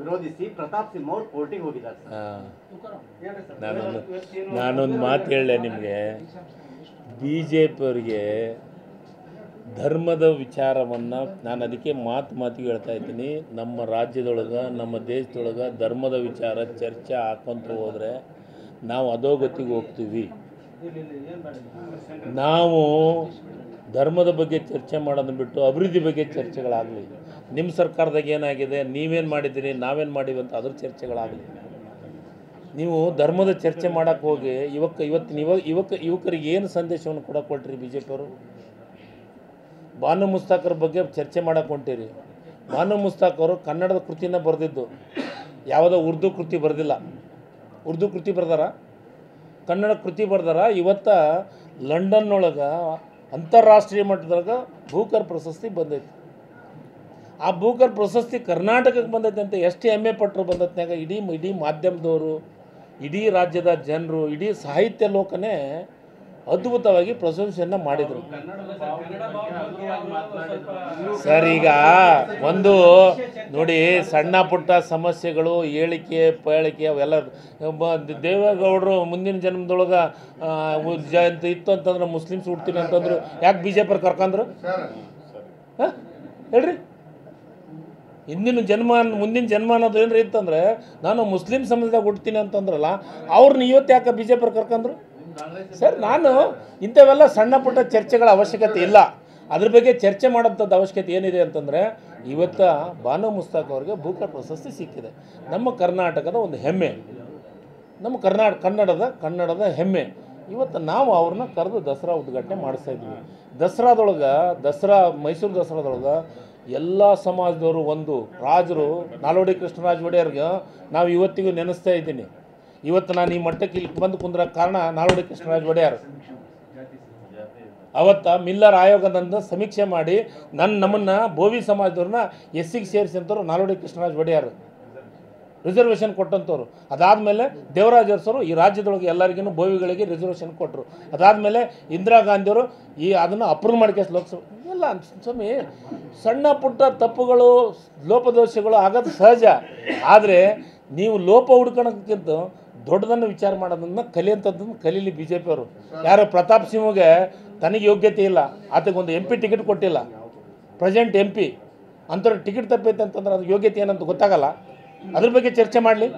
ವಿರೋಧಿಸಿ ಪ್ರತಾಪ್ ಸಿಂಹ ಅವರು ಕೋರ್ಟಿಗೆ ಹೋಗಿದ್ದಾರೆ. ನಾನೊಂದು ಮಾತು ಹೇಳಲೆ ನಿಮಗೆ, BJP ಅವರಿಗೆ ಧರ್ಮದ ವಿಚಾರವನ್ನು ನಾನು ಅದಕ್ಕೆ ಮಾತಿಗೆ ಹೇಳ್ತಾ ಇದ್ದೀನಿ. ನಮ್ಮ ರಾಜ್ಯದೊಳಗೆ ನಮ್ಮ ದೇಶದೊಳಗೆ ಧರ್ಮದ ವಿಚಾರ ಚರ್ಚೆ ಹಾಕೊಂತ ಹೋದರೆ ನಾವು ಅಧೋಗತಿಗೆ ಹೋಗ್ತೀವಿ. ನಾವು ಧರ್ಮದ ಬಗ್ಗೆ ಚರ್ಚೆ ಮಾಡೋದನ್ನ ಬಿಟ್ಟು ಅಭಿವೃದ್ಧಿ ಬಗ್ಗೆ ಚರ್ಚೆಗಳಾಗಲಿ. ನಿಮ್ಮ ಸರ್ಕಾರದಾಗ ಏನಾಗಿದೆ, ನೀವೇನು ಮಾಡಿದ್ದೀರಿ, ನಾವೇನು ಮಾಡೀವಿ ಅಂತ ಅದ್ರ ಚರ್ಚೆಗಳಾಗಲಿ. ನೀವು ಧರ್ಮದ ಚರ್ಚೆ ಮಾಡೋಕ್ಕೆ ಹೋಗಿ ಯುವಕರಿಗೆ ಏನು ಸಂದೇಶವನ್ನು ಕೊಡೋಕೆ ಹೊರಟ್ರಿ BJP ಅವರು? ಬಾನು ಮುಸ್ತಾಕರ ಬಗ್ಗೆ ಚರ್ಚೆ ಮಾಡೋಕೆ ಹೊಂಟಿರಿ. ಬಾನು ಮುಸ್ತಾಕ್ ಅವರು ಕನ್ನಡದ ಕೃತಿನ ಬರೆದಿದ್ದು, ಯಾವುದೋ ಉರ್ದು ಕೃತಿ ಬರೆದಿಲ್ಲ. ಉರ್ದು ಕೃತಿ ಬರ್ದಾರ, ಕನ್ನಡ ಕೃತಿ ಬರ್ದಾರ. ಇವತ್ತು ಲಂಡನ್ನೊಳಗೆ ಅಂತಾರಾಷ್ಟ್ರೀಯ ಮಟ್ಟದಾಗ ಬೂಕರ್ ಪ್ರಶಸ್ತಿ ಬಂದೈತಿ. ಆ ಬೂಕರ್ ಪ್ರಶಸ್ತಿ ಕರ್ನಾಟಕಕ್ಕೆ ಬಂದೈತೆ ಅಂತ ಎಷ್ಟು ಹೆಮ್ಮೆ ಪಟ್ಟರು ಬಂದತ್ನಾಗ ಇಡೀ ಮಾಧ್ಯಮದವರು, ಇಡೀ ರಾಜ್ಯದ ಜನರು, ಇಡೀ ಸಾಹಿತ್ಯ ಲೋಕನೇ ಅದ್ಭುತವಾಗಿ ಪ್ರಶಂಸೆಯನ್ನು ಮಾಡಿದರು. ಸರ್, ಈಗ ಒಂದು ನೋಡಿ, ಸಣ್ಣ ಪುಟ್ಟ ಸಮಸ್ಯೆಗಳು, ಹೇಳಿಕೆ ಪೇಳಿಕೆ ಅವೆಲ್ಲ ದೇವೇಗೌಡರು ಮುಂದಿನ ಜನ್ಮದೊಳಗೆ ಜಯಂತಿ ಇತ್ತು ಅಂತಂದ್ರೆ ಮುಸ್ಲಿಮ್ಸ್ ಹುಡ್ತೀನಿ ಅಂತಂದ್ರು, ಯಾಕೆ BJP ಅವ್ರು ಕರ್ಕೊಂಡ್ರು? ಹಾಂ ಹೇಳ್ರಿ, ಮುಂದಿನ ಜನ್ಮ ಅನ್ನೋದು ಏನ್ರಿ ಇತ್ತಂದ್ರೆ ನಾನು ಮುಸ್ಲಿಂ ಸಮಾಜದಾಗ ಹುಡ್ತೀನಿ ಅಂತಂದ್ರಲ್ಲ, ಅವ್ರನ್ನ ಇವತ್ತು ಯಾಕೆ BJP ಅವ್ರು ಕರ್ಕೊಂಡ್ರು? ಸರ್, ನಾನು ಇಂಥವೆಲ್ಲ ಸಣ್ಣ ಪುಟ್ಟ ಚರ್ಚೆಗಳ ಅವಶ್ಯಕತೆ ಇಲ್ಲ. ಅದ್ರ ಬಗ್ಗೆ ಚರ್ಚೆ ಮಾಡೋಂಥದ್ದು ಅವಶ್ಯಕತೆ ಏನಿದೆ ಅಂತಂದರೆ, ಇವತ್ತು ಬಾನು ಮುಸ್ತಾಕ್ ಅವ್ರಿಗೆ ಬೂಕರ್ ಪ್ರಶಸ್ತಿ ಸಿಕ್ಕಿದೆ. ನಮ್ಮ ಕರ್ನಾಟಕದ ಒಂದು ಹೆಮ್ಮೆ, ನಮ್ಮ ಕನ್ನಡದ ಹೆಮ್ಮೆ. ಇವತ್ತು ನಾವು ಅವ್ರನ್ನ ಕರೆದು ದಸರಾ ಉದ್ಘಾಟನೆ ಮಾಡಿಸ್ತಾಯಿದ್ವಿ. ಮೈಸೂರು ದಸರಾದೊಳಗೆ ಎಲ್ಲ ಸಮಾಜದವರು, ಒಂದು ರಾಜರು, ನಾಲ್ವಡಿ ಕೃಷ್ಣರಾಜ ಒಡೆಯರ್ಗೆ ನಾವು ಇವತ್ತಿಗೂ ನೆನೆಸ್ತಾ ಇದ್ದೀನಿ. ಇವತ್ತು ನಾನು ಈ ಮಟ್ಟಕ್ಕೆ ಇಲ್ಲಿ ಬಂದು ಕುಂದ್ರ ಕಾರಣ ನಾಲ್ವಡಿ ಕೃಷ್ಣರಾಜ ಒಡೆಯರ್. ಅವತ್ತು ಮಿಲ್ಲರ್ ಆಯೋಗದಿಂದ ಸಮೀಕ್ಷೆ ಮಾಡಿ ನಮ್ಮನ್ನು ಬೋವಿ ಸಮಾಜದವ್ರನ್ನ SCಗೆ ಸೇರಿಸಿದಂಥವ್ರು ನಾಲ್ವಡಿ ಕೃಷ್ಣರಾಜ ಒಡೆಯರ್, ರಿಸರ್ವೇಷನ್ ಕೊಟ್ಟಂಥವ್ರು. ಅದಾದಮೇಲೆ ದೇವರಾಜ ಅರಸರು ಈ ರಾಜ್ಯದೊಳಗೆ ಎಲ್ಲರಿಗೂ ಬೋವಿಗಳಿಗೆ ರಿಸರ್ವೇಷನ್ ಕೊಟ್ಟರು. ಅದಾದಮೇಲೆ ಇಂದಿರಾ ಗಾಂಧಿಯವರು ಅದನ್ನು ಅಪ್ರೂವ್ ಮಾಡ್ಕೇಸ್ ಲೋಕಸಭೆ ಎಲ್ಲ. ಸ್ವಾಮಿ, ಸಣ್ಣ ಪುಟ್ಟ ತಪ್ಪುಗಳು, ಲೋಪದೋಷಗಳು ಆಗೋದು ಸಹಜ. ಆದರೆ ನೀವು ಲೋಪ ಹುಡ್ಕೊಳಕ್ಕಿಂತ ದೊಡ್ಡದನ್ನು ವಿಚಾರ ಮಾಡೋದನ್ನು ಕಲಿಯುವಂಥದ್ದನ್ನು ಕಲೀಲಿ BJP ಅವರು. ಯಾರು ಪ್ರತಾಪ್ ಸಿಂಹಗೆ ತನಗೆ ಯೋಗ್ಯತೆ ಇಲ್ಲ, ಆತಗೊಂದು MP ಟಿಕೆಟ್ ಕೊಟ್ಟಿಲ್ಲ, ಪ್ರೆಸೆಂಟ್ MP ಅಂಥವ್ರು ಟಿಕೆಟ್ ತಪ್ಪೈತೆ ಅಂತಂದ್ರೆ ಅದು ಯೋಗ್ಯತೆ ಏನಂತ ಗೊತ್ತಾಗಲ್ಲ. ಅದ್ರ ಬಗ್ಗೆ ಚರ್ಚೆ ಮಾಡಲಿ.